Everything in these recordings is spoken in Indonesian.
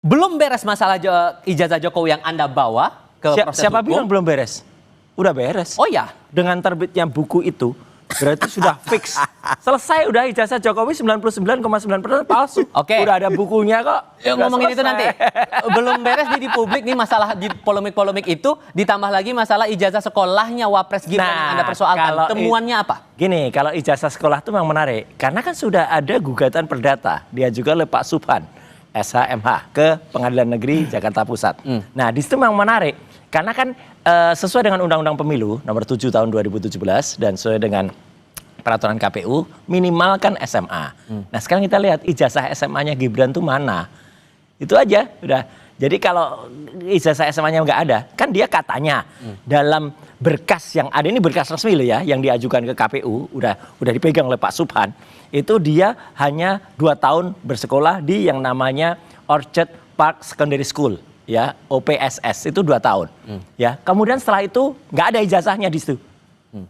belum beres masalah ijazah Jokowi yang Anda bawa ke proses Siapa hukum. bilang belum beres? Udah beres. Oh ya, Dengan terbitnya buku itu berarti sudah fix. Selesai udah ijazah Jokowi 99,9% palsu. Oke. Udah ada bukunya kok. ya, Udah ngomongin itu selesai. nanti. Belum beres di publik nih masalah di polemik-polemik itu, ditambah lagi masalah ijazah sekolahnya Wapres Gibran yang Anda persoalkan. kalau Temuannya apa? Gini, kalau ijazah sekolah itu memang menarik. Karena kan sudah ada gugatan perdata. Dia juga oleh Pak Subhan, SHMH, ke Pengadilan Negeri Jakarta Pusat. Nah, di situ memang menarik. Karena kan sesuai dengan Undang-Undang Pemilu nomor 7 tahun 2017 dan sesuai dengan peraturan KPU minimal kan SMA. Nah, sekarang kita lihat ijazah SMA-nya Gibran tuh mana. Itu aja udah. Jadi kalau ijazah SMA-nya nggak ada, kan dia katanya dalam berkas yang ada, ini berkas resmi loh ya, yang diajukan ke KPU, udah dipegang oleh Pak Subhan, itu dia hanya 2 tahun bersekolah di yang namanya Orchard Park Secondary School, ya, OPSS, itu 2 tahun. Ya, kemudian setelah itu nggak ada ijazahnya di situ.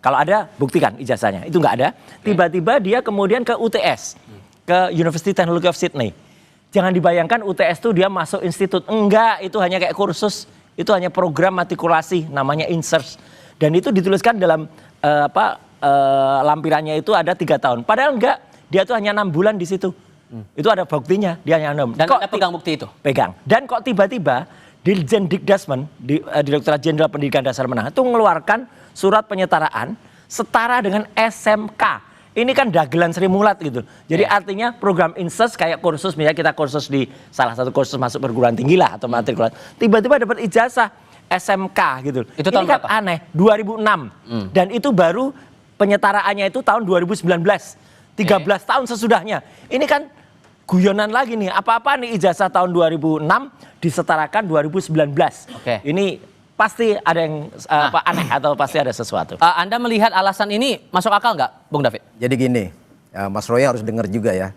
Kalau ada, buktikan ijazahnya. Itu nggak ada. Tiba-tiba dia kemudian ke UTS, ke University Technology of Sydney. Jangan dibayangkan UTS itu dia masuk institut. Enggak, itu hanya kayak kursus. Itu hanya program matrikulasi, namanya INSERS. Dan itu dituliskan dalam lampirannya itu ada 3 tahun. Padahal enggak, dia tuh hanya 6 bulan di situ. Itu ada buktinya, dia hanya 6. Dan Anda pegang bukti itu? Pegang. Dan kok tiba-tiba Dirjen Dikdasmen, Direktorat Jenderal Pendidikan Dasar Menengah, itu mengeluarkan surat penyetaraan setara dengan SMK. Ini kan dagelan Sri Mulat gitu. Jadi artinya program INSERS kayak kursus, misalnya kita kursus di salah satu kursus masuk perguruan tinggi lah atau matrikulasi. Tiba-tiba dapat ijazah SMK gitu. Itu ini tahun kan berapa? aneh, 2006. Dan itu baru penyetaraannya itu tahun 2019. 13 tahun sesudahnya. Ini kan guyonan lagi nih. Apa-apa nih ijazah tahun 2006 disetarakan 2019. Ini pasti ada yang aneh atau pasti ada sesuatu. Anda melihat alasan ini masuk akal nggak, Bung David? Jadi gini, Mas Roy harus dengar juga ya.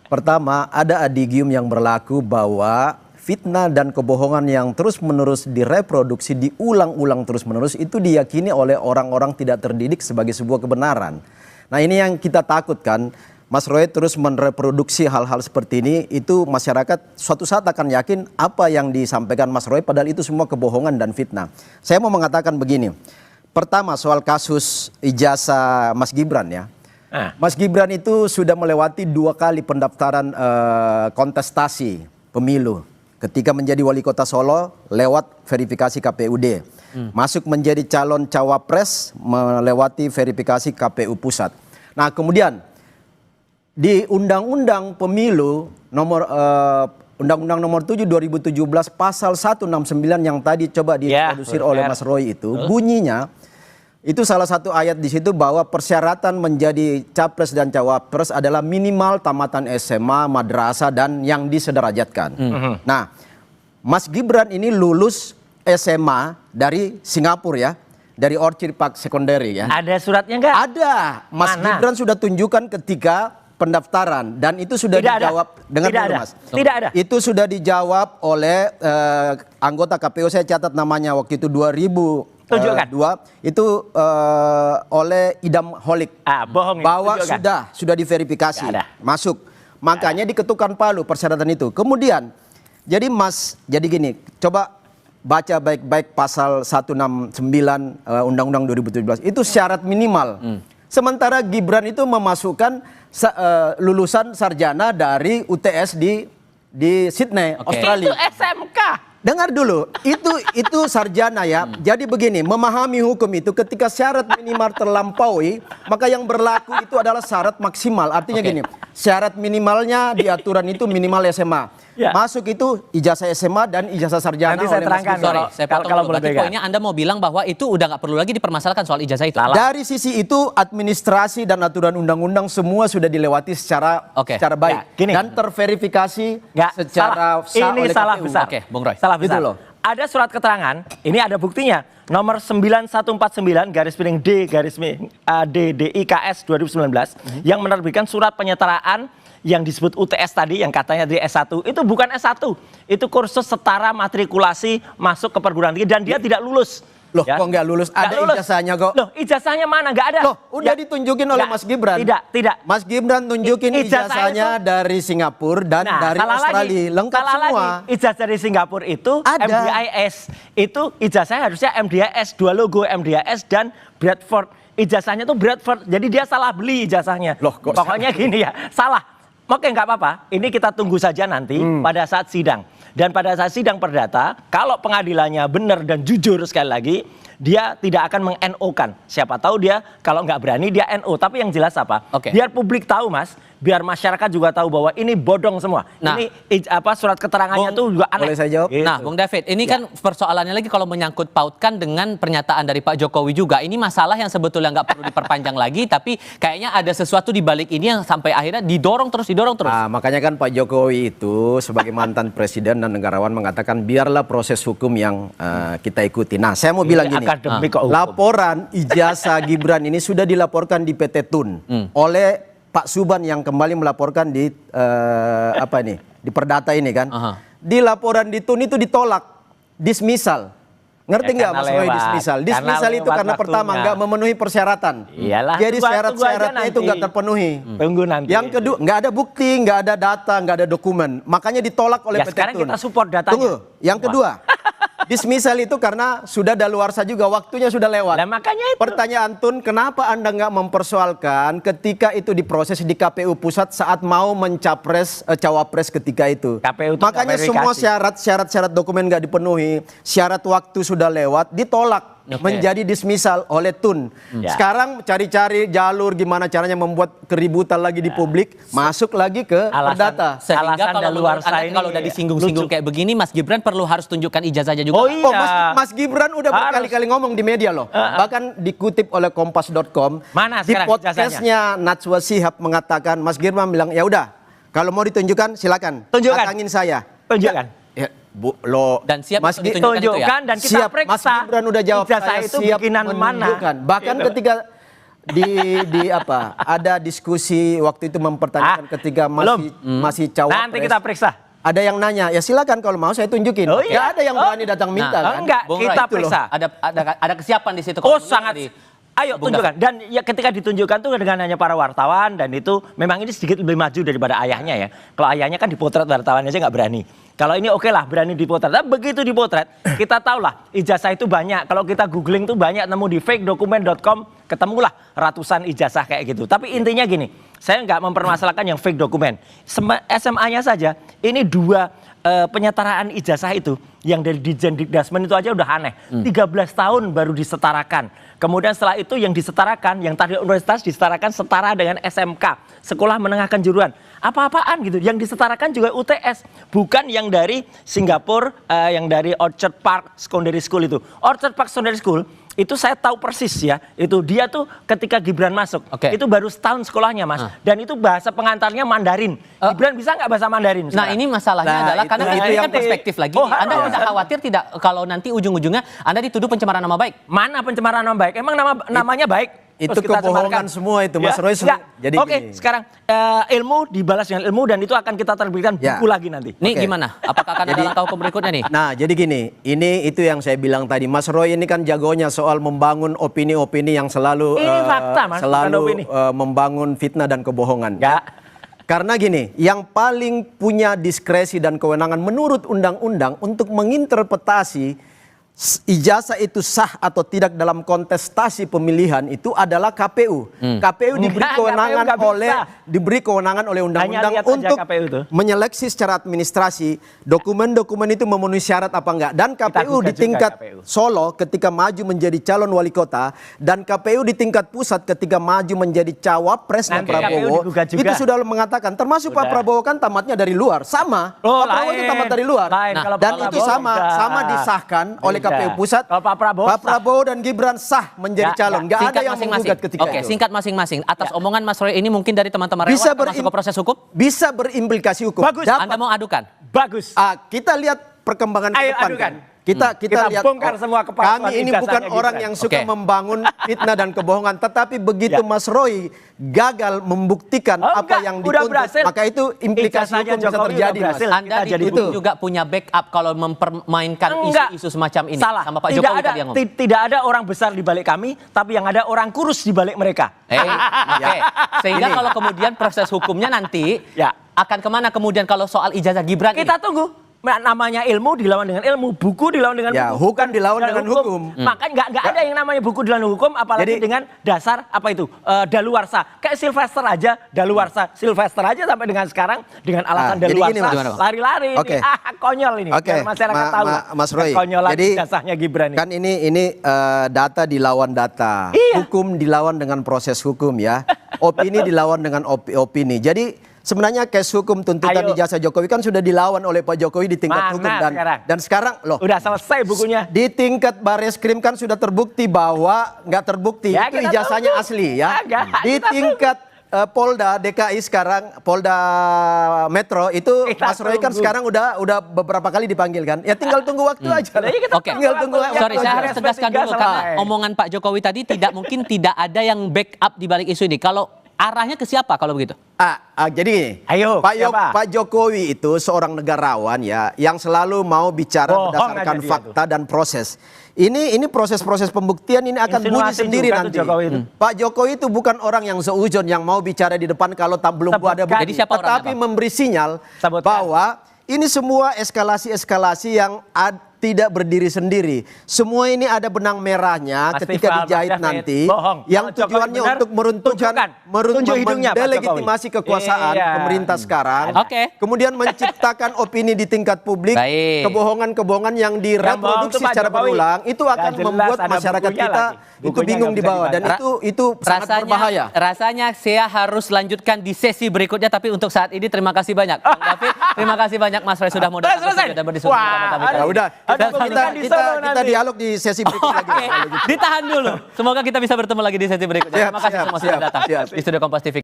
Pertama, ada adigium yang berlaku bahwa fitnah dan kebohongan yang terus-menerus direproduksi, diulang-ulang terus-menerus, itu diyakini oleh orang-orang tidak terdidik sebagai sebuah kebenaran. Nah, ini yang kita takutkan. Mas Roy terus mereproduksi hal-hal seperti ini, itu masyarakat suatu saat akan yakin apa yang disampaikan Mas Roy, padahal itu semua kebohongan dan fitnah. Saya mau mengatakan begini, pertama soal kasus ijazah Mas Gibran ya. Mas Gibran itu sudah melewati 2 kali pendaftaran kontestasi pemilu. Ketika menjadi wali kota Solo lewat verifikasi KPUD. Masuk menjadi calon cawapres melewati verifikasi KPU Pusat. Nah, kemudian di Undang-Undang Pemilu Undang-Undang nomor 7 2017 pasal 169 yang tadi coba diintrodusir oleh Mas Roy itu, bunyinya itu salah satu ayat di situ bahwa persyaratan menjadi capres dan cawapres adalah minimal tamatan SMA, madrasah dan yang disederajatkan. Nah, Mas Gibran ini lulus SMA dari Singapura ya. Dari Orchard Park Secondary ya. Ada suratnya enggak? Ada. Mas Gibran sudah tunjukkan ketika pendaftaran dan itu sudah dijawab. Dengar dulu Mas. Tidak ada. Itu sudah dijawab oleh anggota KPU, saya catat namanya waktu itu 2002 itu oleh Idam Holik. Bohong. Bahwa sudah diverifikasi. Masuk. Makanya diketukkan palu persyaratan itu. Kemudian jadi gini, coba baca baik-baik pasal 169 Undang-Undang 2017 itu syarat minimal. Sementara Gibran itu memasukkan lulusan sarjana dari UTS di Sydney, Australia. Itu SMK. Dengar dulu, itu sarjana ya. Jadi begini, memahami hukum itu ketika syarat minimal terlampaui, maka yang berlaku itu adalah syarat maksimal. Artinya gini, syarat minimalnya di aturan itu minimal SMA. Masuk itu ijazah SMA dan ijazah sarjana. Nanti saya terangkan. Saya potong dulu. Berarti poinnya Anda mau bilang bahwa itu udah nggak perlu lagi dipermasalahkan soal ijazah itu. Dari sisi itu administrasi dan aturan undang-undang semua sudah dilewati secara baik dan terverifikasi secara sah ini oleh salah KPU. besar. Bung Roy. Salah besar. Ada surat keterangan, ini ada buktinya. Nomor 9149 DDIKS 2019 yang menerbitkan surat penyetaraan yang disebut UTS tadi, yang katanya dari S1, itu bukan S1. Itu kursus setara matrikulasi masuk ke perguruan tinggi dan dia tidak lulus. Loh, kok nggak lulus? Nggak Ada lulus. ijazahnya kok. Loh, ijazahnya mana? Nggak ada. Loh, udah Ya. ditunjukin oleh Nggak, Mas Gibran. Tidak. Mas Gibran tunjukin Ijazah ijazahnya itu- dari Singapura dan dari salah Australia. lagi. Lengkap Salah semua. lagi. Ijazah dari Singapura itu Ada. MDIS. Itu ijazahnya harusnya MDIS, dua logo MDIS dan Bradford. Ijazahnya tuh Bradford. Jadi dia salah beli ijazahnya. Loh, kok Pokoknya gini ya, salah. Oke, nggak apa-apa. Ini kita tunggu saja nanti pada saat sidang. Dan pada saat sidang perdata, kalau pengadilannya benar dan jujur sekali lagi, dia tidak akan meng-NO-kan. Siapa tahu dia kalau nggak berani dia NO. Tapi yang jelas apa? Oke. Biar publik tahu, Mas. Biar masyarakat juga tahu bahwa ini bodong semua. Nah. Ini surat keterangannya tuh juga aneh. Boleh saya jawab? Gitu. Nah, Bung David, ini kan persoalannya lagi kalau menyangkut pautkan dengan pernyataan dari Pak Jokowi juga. Ini masalah yang sebetulnya nggak perlu diperpanjang lagi, tapi kayaknya ada sesuatu di balik ini yang sampai akhirnya didorong terus. Nah, makanya kan Pak Jokowi itu sebagai mantan presiden dan negarawan mengatakan biarlah proses hukum yang kita ikuti. Nah, saya mau Ini bilang gini. akademik kok hukum. Laporan ijazah Gibran ini sudah dilaporkan di PT Tun oleh Pak Suban yang kembali melaporkan di di Perdata ini kan. Aha. Di laporan di Tun itu ditolak, dismisal. Ngerti Ya, nggak karena Mas Roy lewat. dismisal? Karena Dismisal itu lewat karena pertama waktunya. nggak memenuhi persyaratan. Iyalah, Jadi tunggu aja syarat-syaratnya itu nanti. nggak terpenuhi. Tunggu nanti. Yang kedua, nggak ada bukti, nggak ada data, nggak ada dokumen. Makanya ditolak oleh Ya, PT sekarang Tun. kita support datanya. Tunggu, yang kedua. Dismisal itu karena sudah daluarsa juga, waktunya sudah lewat. Nah, makanya itu. Pertanyaan Tun, kenapa Anda nggak mempersoalkan ketika itu diproses di KPU Pusat saat mau mencapres, cawapres ketika itu? KPU itu Makanya nggak semua verifikasi. syarat-syarat dokumen nggak dipenuhi, syarat waktu sudah lewat, ditolak. Oke. Menjadi dismisal oleh Tun. Ya. Sekarang cari-cari jalur gimana caranya membuat keributan lagi di publik, masuk lagi ke Perdata. Sehingga Alasan kalau menurut daluarsa Anda ini kalau udah disinggung-singgung lucu. kayak begini, Mas Gibran perlu harus tunjukkan ijazahnya juga. Oh iya. Oh, Mas Gibran udah Harus. berkali-kali ngomong di media loh. Bahkan dikutip oleh kompas.com. Mana di sekarang podcastnya Najwa Shihab mengatakan, Mas Gibran bilang, ya udah, kalau mau ditunjukkan silakan. Tunjukkan. Datangin saya. Tunjukkan. Ya, Bu, lo Dan siap Mas untuk Gi- ditunjukkan itu ya? Tunjukkan dan kita siap, periksa. Mas Gibran udah jawab, ijazah saya itu siap bikinan mana. menunjukkan. Bahkan Gitu. ketika ada diskusi waktu itu mempertanyakan ketika masih cawapres. Nanti kita periksa. Ada yang nanya, ya silakan kalau mau saya tunjukin. Oh iya. Nggak ada yang berani datang minta kan. Enggak, Bung kita Roy, periksa. Ada kesiapan di situ. Oh Kalau menurut sangat. tadi, Ayo Bung tunjukkan. Dan ya ketika ditunjukkan tuh dengan hanya para wartawan dan itu memang ini sedikit lebih maju daripada ayahnya ya. Kalau ayahnya kan dipotret wartawan aja nggak berani. Kalau ini oke lah berani dipotret. Tapi begitu dipotret kita tahu lah ijazah itu banyak. Kalau kita googling tuh banyak nemu di fakedocument.com ketemulah ratusan ijazah kayak gitu. Tapi intinya gini, saya nggak mempermasalahkan yang fake dokumen. SMA-nya saja ini dua penyetaraan ijazah itu yang dari Ditjen Dikdasmen itu aja udah aneh. 13 tahun baru disetarakan. Kemudian setelah itu yang disetarakan, yang tadi universitas disetarakan setara dengan SMK, Sekolah Menengah Kejuruan. Apa-apaan gitu. Yang disetarakan juga UTS, bukan yang dari Singapura, yang dari Orchard Park Secondary School itu. Orchard Park Secondary School itu saya tahu persis ya. Itu dia tuh ketika Gibran masuk, Oke. itu baru setahun sekolahnya Mas. Dan itu bahasa pengantarnya Mandarin. Gibran bisa nggak bahasa Mandarin? Nah sekarang? ini masalahnya Nah, adalah itu- karena itu itu yang kan perspektif lagi. Oh, Anda harus. tidak khawatir tidak kalau nanti ujung-ujungnya Anda dituduh pencemaran nama baik? Mana pencemaran nama baik? Emang namanya baik? Itu Terus kita kebohongan cemarkan? semua itu, Mas Roy. Enggak. Jadi Oke, gini. sekarang ilmu dibalas dengan ilmu dan itu akan kita terbitkan Ya. buku lagi nanti. Nih Oke. gimana? Apakah akan ada langkah hukum berikutnya nih? Nah, jadi gini, itu yang saya bilang tadi. Mas Roy ini kan jagonya soal membangun opini-opini yang selalu Ini fakta, Mas, bukan selalu opini. membangun fitnah dan kebohongan. Enggak. Karena gini, yang paling punya diskresi dan kewenangan menurut undang-undang untuk menginterpretasi ijazah itu sah atau tidak dalam kontestasi pemilihan itu adalah KPU. KPU diberi Enggak, kewenangan KPU nggak oleh bisa. diberi kewenangan oleh undang-undang Hanya lihat aja untuk KPU tuh. menyeleksi secara administrasi dokumen-dokumen itu memenuhi syarat apa enggak. Dan KPU di gugat juga tingkat KPU. Solo ketika maju menjadi calon wali kota dan KPU di tingkat pusat ketika maju menjadi cawapresnya Nanti KPU Prabowo digugat juga. itu sudah mengatakan termasuk Pak Sudah. Prabowo kan tamatnya dari luar sama Oh, Pak Prabowo itu lain. tamat dari luar. Lain. Nah, Kalau Dan Pak itu Prabowo sama enggak. disahkan oleh Beda. KPU pusat. Kalau Pak Prabowo dan Gibran sah menjadi Ya, calon. Enggak ada Singkat yang menggugat ketika Oke, itu. singkat masing-masing. Atas omongan Mas Roy ini mungkin dari teman-teman relawan Bisa masuk ke proses hukum? Bisa berimplikasi hukum. Bagus. Dapat- Anda mau adukan? Bagus. kita lihat perkembangan ke Ayo depan adukan. kan. Kita lihat bongkar semua kepalsuan kami ini ijazahnya bukan orang Gibran. yang suka Oke. membangun fitnah dan kebohongan, tetapi begitu Mas Roy gagal membuktikan Oh, apa enggak, yang udah dituntut, berhasil. maka itu implikasi Ijazahnya hukum bisa Jokowi terjadi, udah Mas. berhasil. Anda Kita jadi dituduh itu. juga punya backup kalau mempermainkan Enggak. isu-isu semacam ini Salah. sama Pak Tidak Jokowi ada, tadi yang ngomong. tidak ada orang besar di balik kami, tapi yang ada orang kurus di balik mereka. Oke. Sehingga Ini. kalau kemudian proses hukumnya nanti Ya. akan kemana kemudian kalau soal ijazah Gibran ini? Kita tunggu. Namanya ilmu dilawan dengan ilmu, buku dilawan dengan Ya, buku, hukum dilawan dengan hukum. Makanya nggak ada yang namanya buku dilawan hukum, apalagi Jadi- dengan dasar apa itu daluarsa. Kayak Sylvester aja, daluarsa, Sylvester aja sampai dengan sekarang dengan alasan jadi gini, daluarsa, Mas. lari-lari Oke. ini, konyol ini. Oke, Biar masyarakat tahu. Mas Roy. Konyolan Jadi ijazahnya Gibran ini. kan ini data dilawan data, Iya. hukum dilawan dengan proses hukum ya, opini dilawan dengan opini. Jadi sebenarnya case hukum tuntutan Ayo. ijazah Jokowi kan sudah dilawan oleh Pak Jokowi di tingkat Mana hukum sekarang? dan sekarang loh. Udah selesai bukunya. Di tingkat Bareskrim kan sudah terbukti bahwa nggak terbukti Ya, itu kita ijazahnya tunggu. asli ya. Agak, Di kita tingkat Polda DKI sekarang, Polda Metro itu Kita Mas Roy kan tunggu. sekarang udah beberapa kali dipanggil kan. Ya tinggal tunggu waktu aja. Nah, iya, kita Oke. Tinggal tunggu waktu Sorry, saya aja. harus tegaskan dulu selesai. karena omongan Pak Jokowi tadi mungkin tidak ada yang backup di balik isu ini. Kalau arahnya ke siapa kalau begitu? Jadi gini, Ayo, siapa? Pak Jokowi itu seorang negarawan ya yang selalu mau bicara Bohong berdasarkan aja dia fakta dan proses. Ini proses-proses pembuktian ini akan bunyi Insinuasi sendiri juga tuh nanti. Jokowi itu. Pak Jokowi itu bukan orang yang seujon yang mau bicara di depan kalau belum ada Sebutkan. bukti. Jadi siapa orangnya, Tetapi Bang? memberi sinyal Sebutkan. bahwa ini semua eskalasi-eskalasi yang tidak berdiri sendiri. Semua ini ada benang merahnya Mas ketika Tifal, dijahit Mas David, nanti. bohong. Yang Kalau Jokowi tujuannya benar, untuk meruntuhkan, tunjukkan. Tunjuk hidungnya, Pak mendelegitimasi Jokowi. kekuasaan Iya. pemerintah sekarang. Oke. Kemudian menciptakan opini di tingkat publik, Baik. kebohongan-kebohongan yang Yang bohong direproduksi itu Pak secara Jokowi. berulang itu akan Nggak jelas, membuat ada masyarakat bukunya kita lagi. itu Bukunya bingung nggak bisa dibawa dan dibaca. itu sangat berbahaya. Rasanya saya harus lanjutkan di sesi berikutnya, tapi untuk saat ini terima kasih banyak Bang David, terima kasih banyak Mas Roy sudah mau datang ke Selesai. studio dan berdiskusi Wah, bersama kami. Ya udah, Ada kita pemilihan di kita, Solo kita nanti. dialog di sesi berikutnya lagi. Oke, ditahan dulu. Semoga kita bisa bertemu lagi di sesi berikutnya. Siap, Terima kasih siap, semua sudah siap, datang siap. di studio Kompas TV.